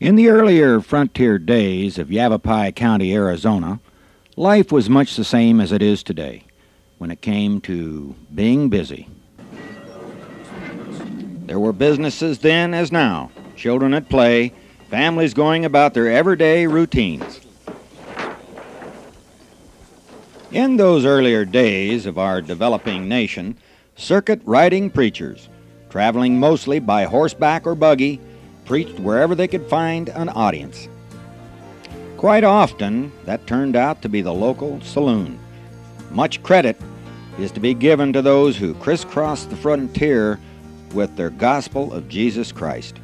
In the earlier frontier days of Yavapai County, Arizona, life was much the same as it is today when it came to being busy. There were businesses then as now, children at play, families going about their everyday routines. In those earlier days of our developing nation, circuit riding preachers, traveling mostly by horseback or buggy, preached wherever they could find an audience. Quite often, that turned out to be the local saloon. Much credit is to be given to those who crisscrossed the frontier with their gospel of Jesus Christ.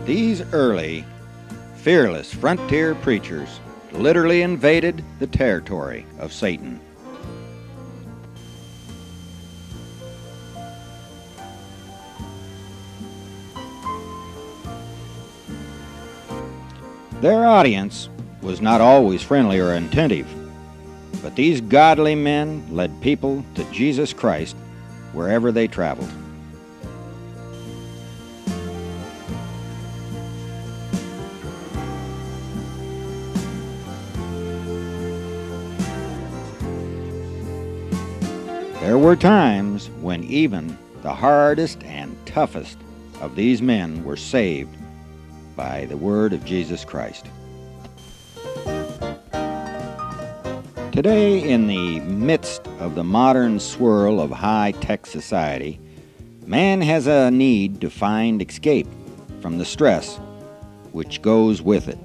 These early, fearless frontier preachers literally invaded the territory of Satan. Their audience was not always friendly or attentive, but these godly men led people to Jesus Christ wherever they traveled. There were times when even the hardest and toughest of these men were saved by the word of Jesus Christ. Today, in the midst of the modern swirl of high-tech society, man has a need to find escape from the stress which goes with it.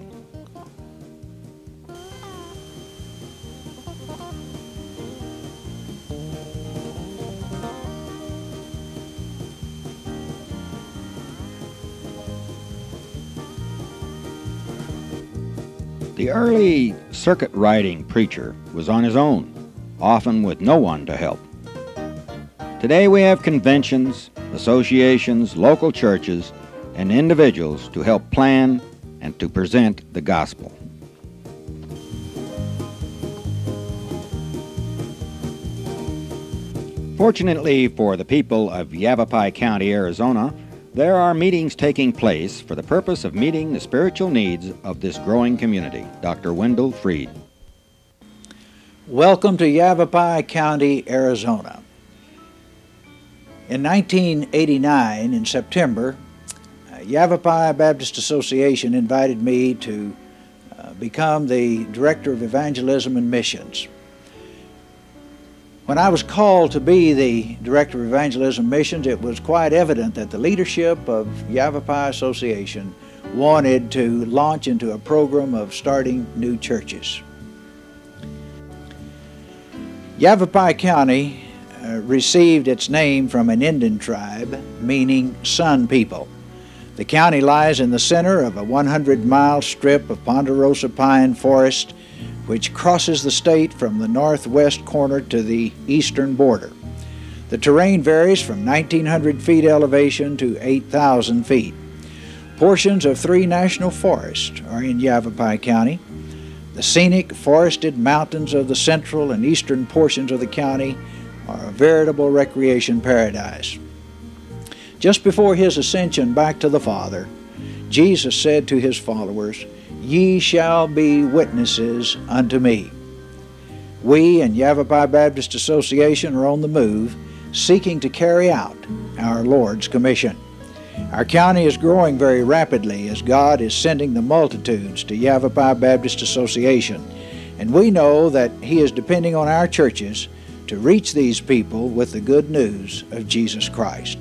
The early circuit riding preacher was on his own, often with no one to help. Today we have conventions, associations, local churches, and individuals to help plan and to present the gospel. Fortunately for the people of Yavapai County, Arizona, there are meetings taking place for the purpose of meeting the spiritual needs of this growing community. Dr. Wendell Freed. Welcome to Yavapai County, Arizona. In 1989, in September, Yavapai Baptist Association invited me to become the Director of Evangelism and Missions. When I was called to be the Director of Evangelism and Missions, it was quite evident that the leadership of Yavapai Association wanted to launch into a program of starting new churches. Yavapai County received its name from an Indian tribe meaning sun people. The county lies in the center of a 100-mile strip of ponderosa pine forest which crosses the state from the northwest corner to the eastern border. The terrain varies from 1,900 feet elevation to 8,000 feet. Portions of 3 national forests are in Yavapai County. The scenic forested mountains of the central and eastern portions of the county are a veritable recreation paradise. Just before his ascension back to the Father, Jesus said to his followers, "Ye shall be witnesses unto me." We in Yavapai Baptist Association are on the move, seeking to carry out our Lord's commission. Our county is growing very rapidly as God is sending the multitudes to Yavapai Baptist Association, and we know that He is depending on our churches to reach these people with the good news of Jesus Christ.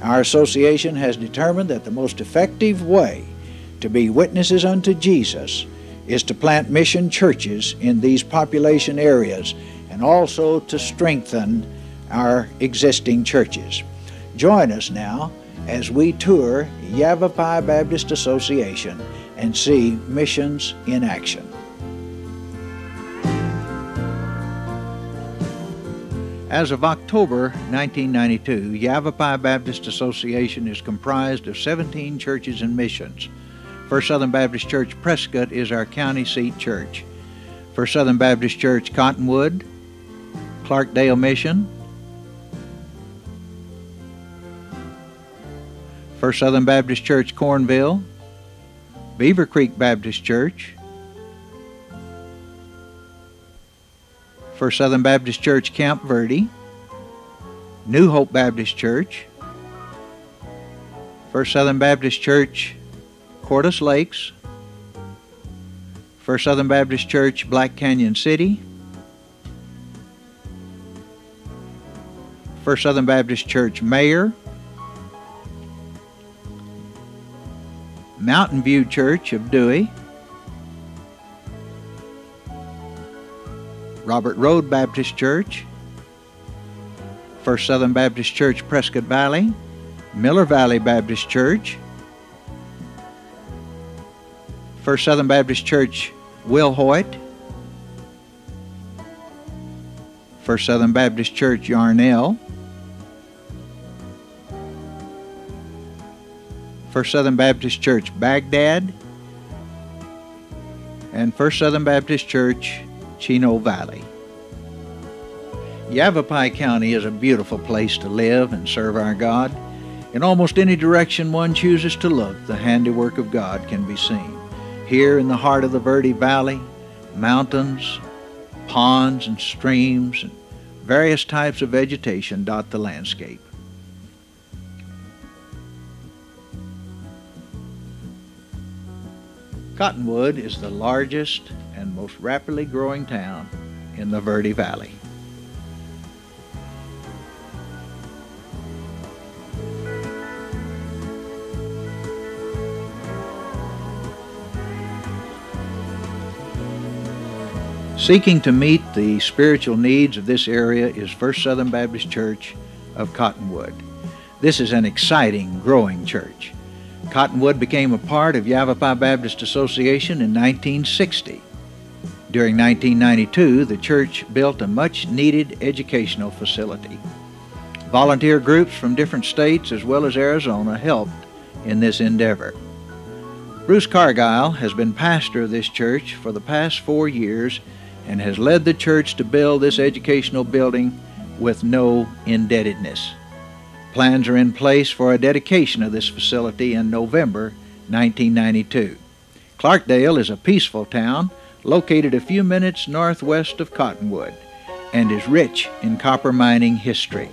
Our association has determined that the most effective way to be witnesses unto Jesus is to plant mission churches in these population areas and also to strengthen our existing churches. Join us now as we tour Yavapai Baptist Association and see missions in action. As of October 1992, Yavapai Baptist Association is comprised of 17 churches and missions. First Southern Baptist Church Prescott is our county seat church. First Southern Baptist Church, Cottonwood, Clarkdale Mission, First Southern Baptist Church, Cornville, Beaver Creek Baptist Church, First Southern Baptist Church, Camp Verde, New Hope Baptist Church, First Southern Baptist Church, Cordes Lakes, First Southern Baptist Church, Black Canyon City, First Southern Baptist Church, Mayer, Mountain View Church of Dewey, Robert Road Baptist Church, First Southern Baptist Church, Prescott Valley, Miller Valley Baptist Church, First Southern Baptist Church, Will Hoyt, First Southern Baptist Church, Yarnell, First Southern Baptist Church, Baghdad, and First Southern Baptist Church, Chino Valley. Yavapai County is a beautiful place to live and serve our God. In almost any direction one chooses to look, the handiwork of God can be seen. Here in the heart of the Verde Valley, mountains, ponds, and streams, and various types of vegetation dot the landscape. Cottonwood is the largest and most rapidly growing town in the Verde Valley. Seeking to meet the spiritual needs of this area is First Southern Baptist Church of Cottonwood. This is an exciting, growing church. Cottonwood became a part of Yavapai Baptist Association in 1960. During 1992, the church built a much-needed educational facility. Volunteer groups from different states as well as Arizona helped in this endeavor. Bruce Cargile has been pastor of this church for the past 4 years and has led the church to build this educational building with no indebtedness. Plans are in place for a dedication of this facility in November 1992. Clarkdale is a peaceful town located a few minutes northwest of Cottonwood and is rich in copper mining history.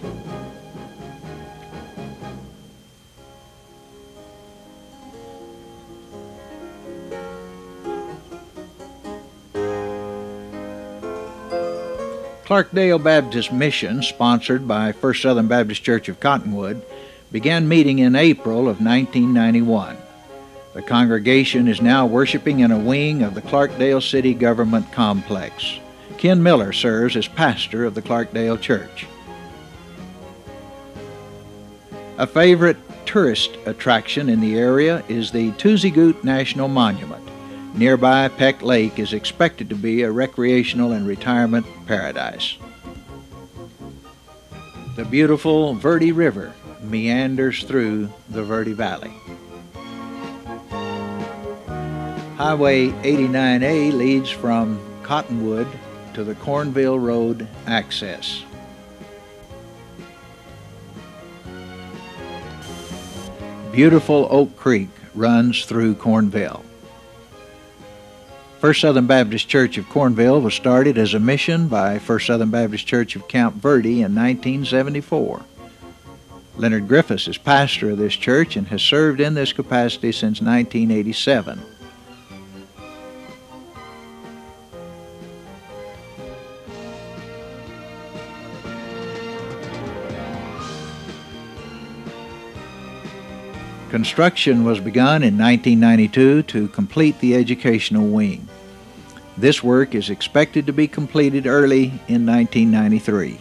Clarkdale Baptist Mission, sponsored by First Southern Baptist Church of Cottonwood, began meeting in April of 1991. The congregation is now worshiping in a wing of the Clarkdale City Government Complex. Ken Miller serves as pastor of the Clarkdale Church. A favorite tourist attraction in the area is the Tuzigoot National Monument. Nearby, Peck Lake is expected to be a recreational and retirement paradise. The beautiful Verde River meanders through the Verde Valley. Highway 89A leads from Cottonwood to the Cornville Road access. Beautiful Oak Creek runs through Cornville. First Southern Baptist Church of Cornville was started as a mission by First Southern Baptist Church of Camp Verde in 1974. Leonard Griffiths is pastor of this church and has served in this capacity since 1987. Construction was begun in 1992 to complete the educational wing. This work is expected to be completed early in 1993.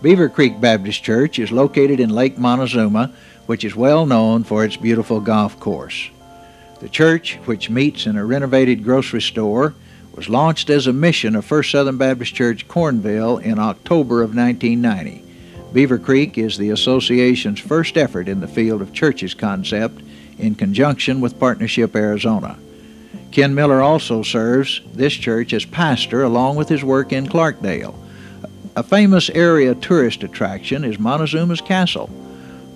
Beaver Creek Baptist Church is located in Lake Montezuma, which is well known for its beautiful golf course. The church, which meets in a renovated grocery store, was launched as a mission of First Southern Baptist Church, Cornville in October of 1990. Beaver Creek is the association's first effort in the field of churches concept in conjunction with Partnership Arizona. Ken Miller also serves this church as pastor along with his work in Clarkdale. A famous area tourist attraction is Montezuma's Castle,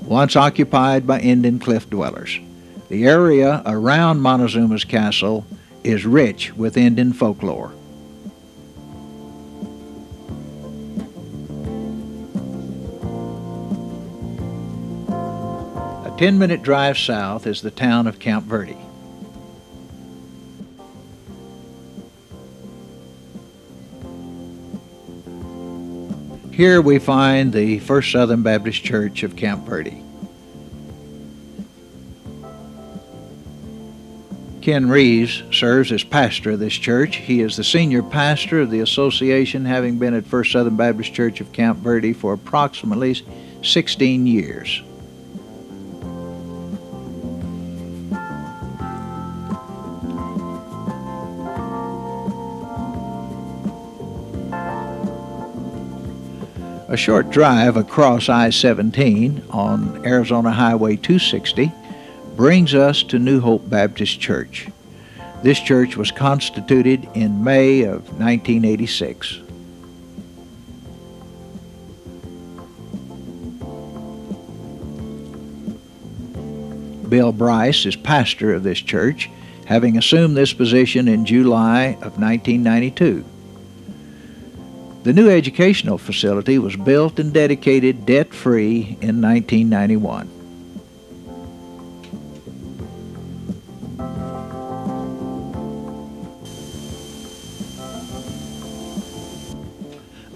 once occupied by Indian cliff dwellers. The area around Montezuma's Castle is rich with Indian folklore. A 10-minute drive south is the town of Camp Verde. Here we find the First Southern Baptist Church of Camp Verde. Ken Reeves serves as pastor of this church. He is the senior pastor of the association, having been at First Southern Baptist Church of Camp Verde for approximately 16 years. A short drive across I-17 on Arizona Highway 260 brings us to New Hope Baptist Church. This church was constituted in May of 1986. Bill Bryce is pastor of this church, having assumed this position in July of 1992. The new educational facility was built and dedicated debt-free in 1991.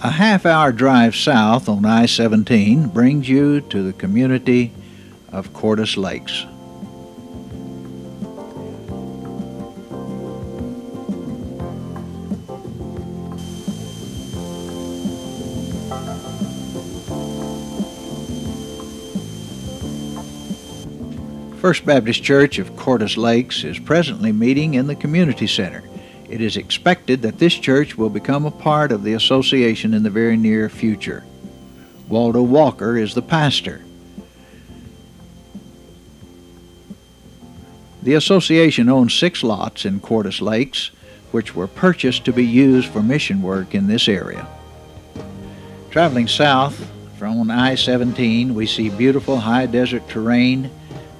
A half-hour drive south on I-17 brings you to the community of Cordes Lakes. First Baptist Church of Cordes Lakes is presently meeting in the community center. It is expected that this church will become a part of the association in the very near future. Waldo Walker is the pastor. The association owns 6 lots in Cordes Lakes, which were purchased to be used for mission work in this area. Traveling south from I-17, we see beautiful high desert terrain.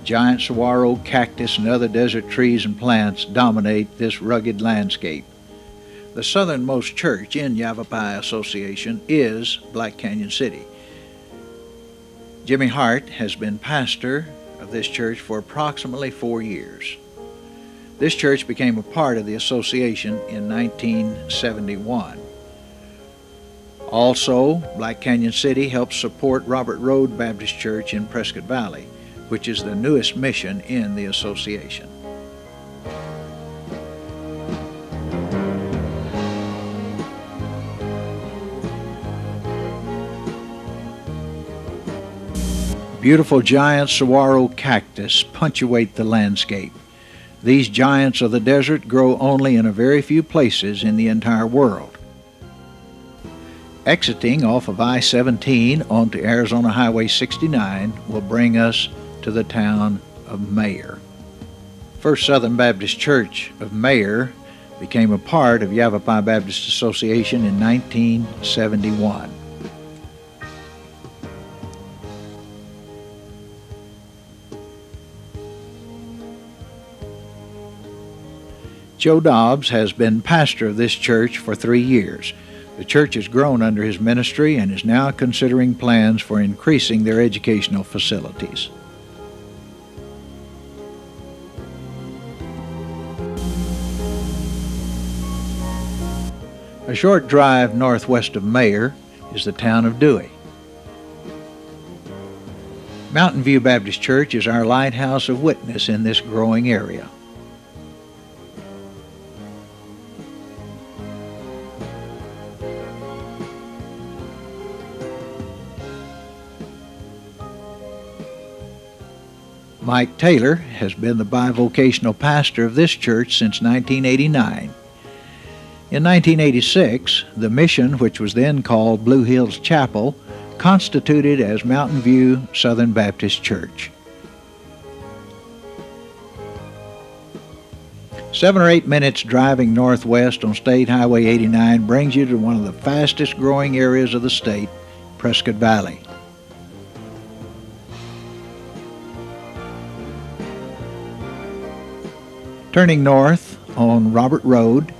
Giant saguaro, cactus, and other desert trees and plants dominate this rugged landscape. The southernmost church in Yavapai Association is Black Canyon City. Jimmy Hart has been pastor of this church for approximately 4 years. This church became a part of the association in 1971. Also, Black Canyon City helps support Robert Road Baptist Church in Prescott Valley, which is the newest mission in the association. Beautiful giant saguaro cactus punctuate the landscape. These giants of the desert grow only in a very few places in the entire world. Exiting off of I-17 onto Arizona Highway 69 will bring us to the town of Mayer. First Southern Baptist Church of Mayer became a part of Yavapai Baptist Association in 1971. Joe Dobbs has been pastor of this church for 3 years. The church has grown under his ministry and is now considering plans for increasing their educational facilities. A short drive northwest of Mayer is the town of Dewey. Mountain View Baptist Church is our lighthouse of witness in this growing area. Mike Taylor has been the bivocational pastor of this church since 1989. In 1986, the mission, which was then called Blue Hills Chapel, constituted as Mountain View Southern Baptist Church. 7 or 8 minutes driving northwest on State Highway 89 brings you to one of the fastest growing areas of the state, Prescott Valley. Turning north on Robert Road,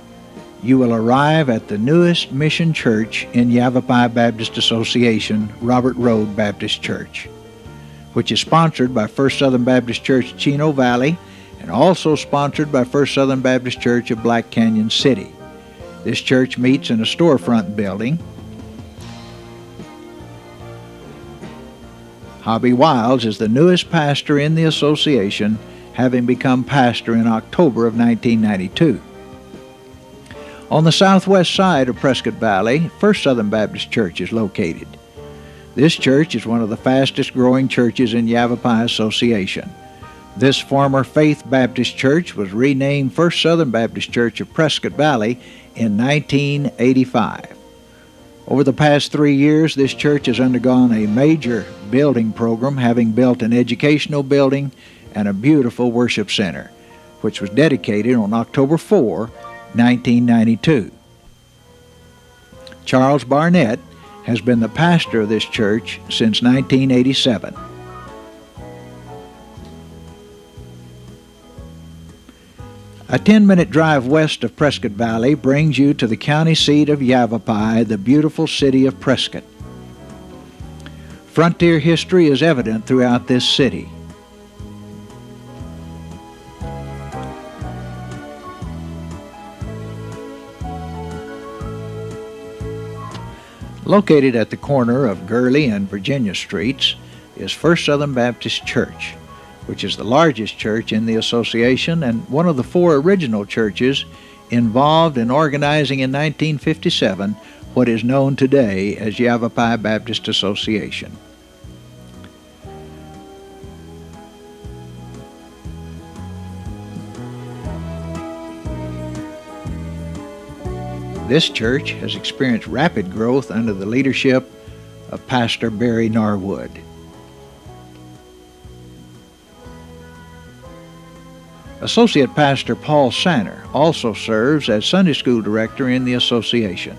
you will arrive at the newest mission church in Yavapai Baptist Association, Robert Road Baptist Church, which is sponsored by First Southern Baptist Church Chino Valley and also sponsored by First Southern Baptist Church of Black Canyon City. This church meets in a storefront building. Hobby Wiles is the newest pastor in the association, having become pastor in October of 1992. On the southwest side of Prescott Valley, First Southern Baptist Church is located. This church is one of the fastest growing churches in Yavapai Association. This former Faith Baptist Church was renamed First Southern Baptist Church of Prescott Valley in 1985. Over the past 3 years, this church has undergone a major building program, having built an educational building and a beautiful worship center, which was dedicated on October 4, 1992. Charles Barnett has been the pastor of this church since 1987. A 10-minute drive west of Prescott Valley brings you to the county seat of Yavapai, the beautiful city of Prescott. Frontier history is evident throughout this city. Located at the corner of Gurley and Virginia Streets is First Southern Baptist Church, which is the largest church in the association and one of the 4 original churches involved in organizing in 1957 what is known today as Yavapai Baptist Association. This church has experienced rapid growth under the leadership of Pastor Barry Norwood. Associate Pastor Paul Sanner also serves as Sunday School Director in the association.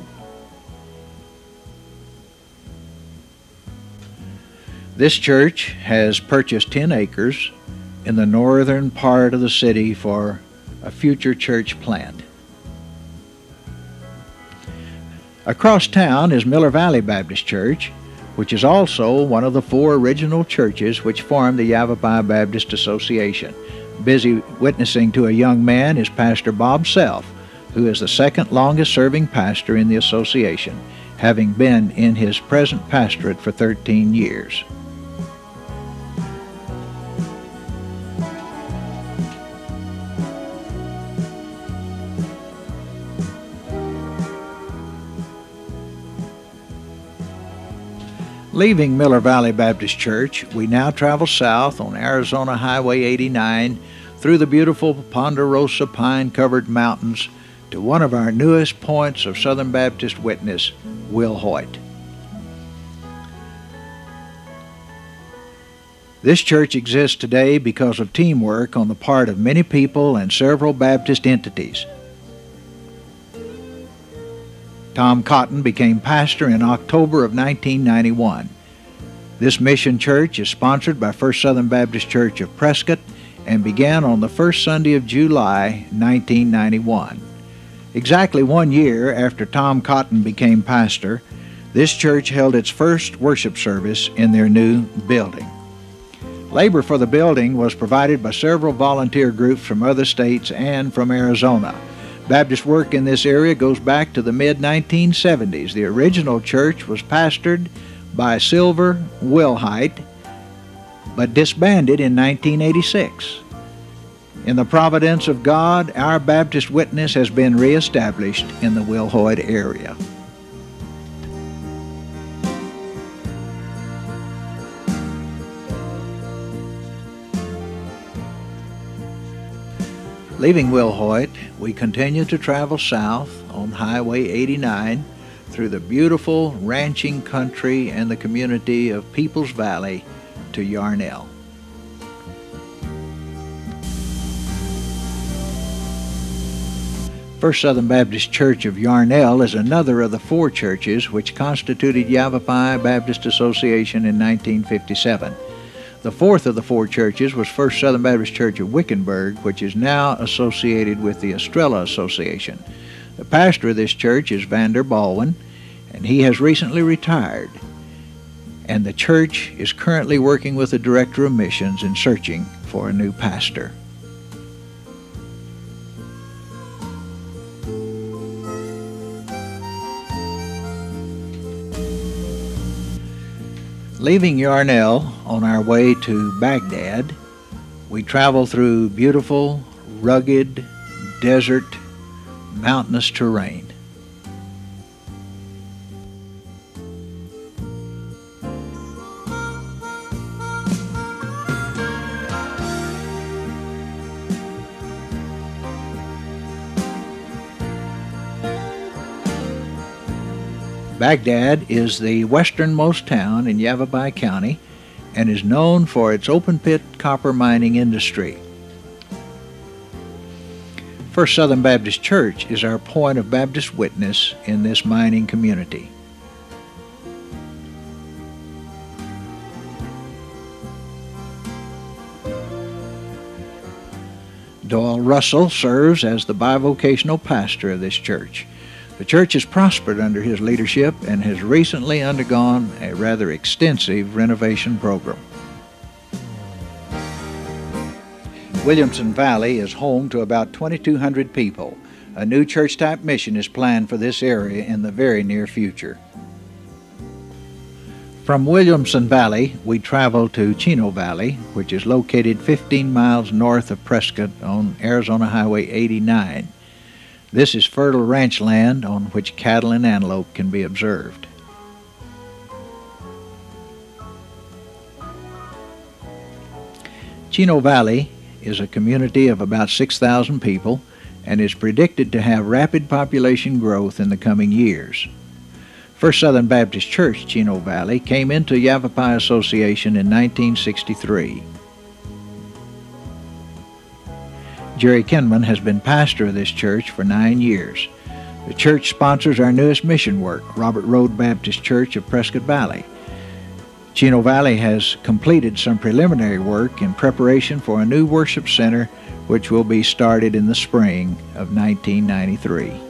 This church has purchased 10 acres in the northern part of the city for a future church plant. Across town is Miller Valley Baptist Church, which is also one of the 4 original churches which formed the Yavapai Baptist Association. Busy witnessing to a young man is Pastor Bob Self, who is the second longest serving pastor in the association, having been in his present pastorate for 13 years. Leaving Miller Valley Baptist Church, we now travel south on Arizona Highway 89 through the beautiful Ponderosa pine-covered mountains to one of our newest points of Southern Baptist witness, Wilhoit. This church exists today because of teamwork on the part of many people and several Baptist entities. Tom Cotton became pastor in October of 1991. This mission church is sponsored by First Southern Baptist Church of Prescott and began on the first Sunday of July, 1991. Exactly 1 year after Tom Cotton became pastor, this church held its first worship service in their new building. Labor for the building was provided by several volunteer groups from other states and from Arizona. Baptist work in this area goes back to the mid-1970s. The original church was pastored by Silver Wilhite, but disbanded in 1986. In the providence of God, our Baptist witness has been reestablished in the Wilhoit area. Leaving Wilhoit, we continue to travel south on Highway 89 through the beautiful ranching country and the community of Peoples Valley to Yarnell. First Southern Baptist Church of Yarnell is another of the four churches which constituted Yavapai Baptist Association in 1957. The fourth of the four churches was First Southern Baptist Church of Wickenburg, which is now associated with the Estrella Association. The pastor of this church is Vander Baldwin, and he has recently retired. And the church is currently working with the Director of Missions in searching for a new pastor. Leaving Yarnell on our way to Baghdad, we travel through beautiful, rugged, desert, mountainous terrain. Baghdad is the westernmost town in Yavapai County and is known for its open-pit copper mining industry. First Southern Baptist Church is our point of Baptist witness in this mining community. Doyle Russell serves as the bivocational pastor of this church. The church has prospered under his leadership and has recently undergone a rather extensive renovation program. Williamson Valley is home to about 2,200 people. A new church-type mission is planned for this area in the very near future. From Williamson Valley, we travel to Chino Valley, which is located 15 miles north of Prescott on Arizona Highway 89. This is fertile ranch land on which cattle and antelope can be observed. Chino Valley is a community of about 6,000 people and is predicted to have rapid population growth in the coming years. First Southern Baptist Church, Chino Valley, came into Yavapai Association in 1963. Jerry Kinman has been pastor of this church for 9 years. The church sponsors our newest mission work, Robert Road Baptist Church of Prescott Valley. Chino Valley has completed some preliminary work in preparation for a new worship center which will be started in the spring of 1993.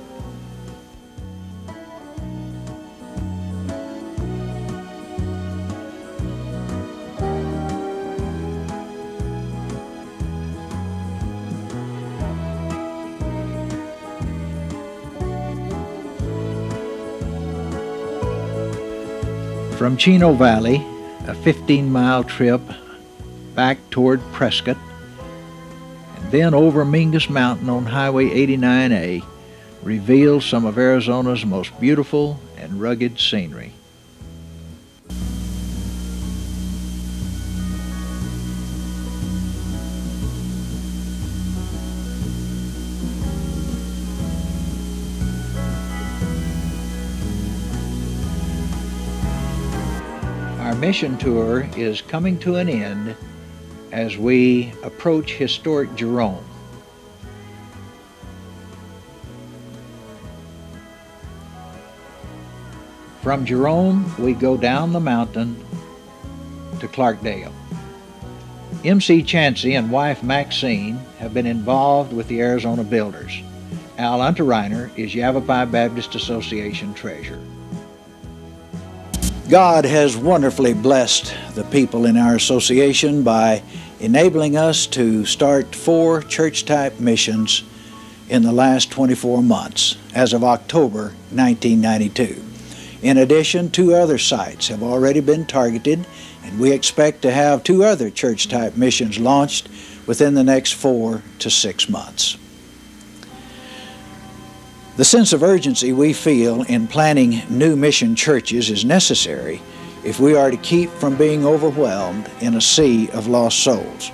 From Chino Valley, a 15-mile trip back toward Prescott, and then over Mingus Mountain on Highway 89A, reveals some of Arizona's most beautiful and rugged scenery. Our mission tour is coming to an end as we approach historic Jerome. From Jerome, we go down the mountain to Clarkdale. M.C. Chansey and wife Maxine have been involved with the Arizona Builders. Al Unterreiner is Yavapai Baptist Association treasurer. God has wonderfully blessed the people in our association by enabling us to start 4 church-type missions in the last 24 months as of October 1992. In addition, 2 other sites have already been targeted, and we expect to have 2 other church-type missions launched within the next 4 to 6 months. The sense of urgency we feel in planning new mission churches is necessary if we are to keep from being overwhelmed in a sea of lost souls.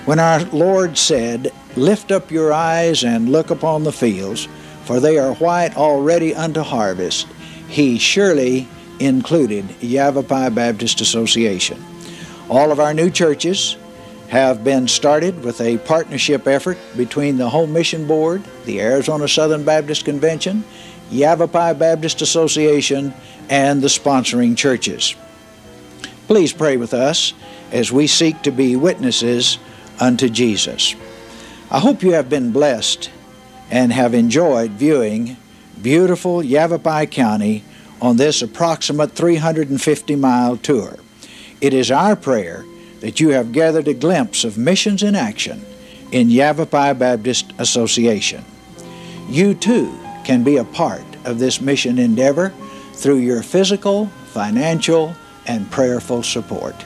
When our Lord said, "Lift up your eyes and look upon the fields, for they are white already unto harvest," He surely included Yavapai Baptist Association. All of our new churches have been started with a partnership effort between the Home Mission Board, the Arizona Southern Baptist Convention, Yavapai Baptist Association, and the sponsoring churches. Please pray with us as we seek to be witnesses unto Jesus. I hope you have been blessed and have enjoyed viewing beautiful Yavapai County on this approximate 350-mile tour. It is our prayer that you have gathered a glimpse of missions in action in Yavapai Baptist Association. You too can be a part of this mission endeavor through your physical, financial, and prayerful support.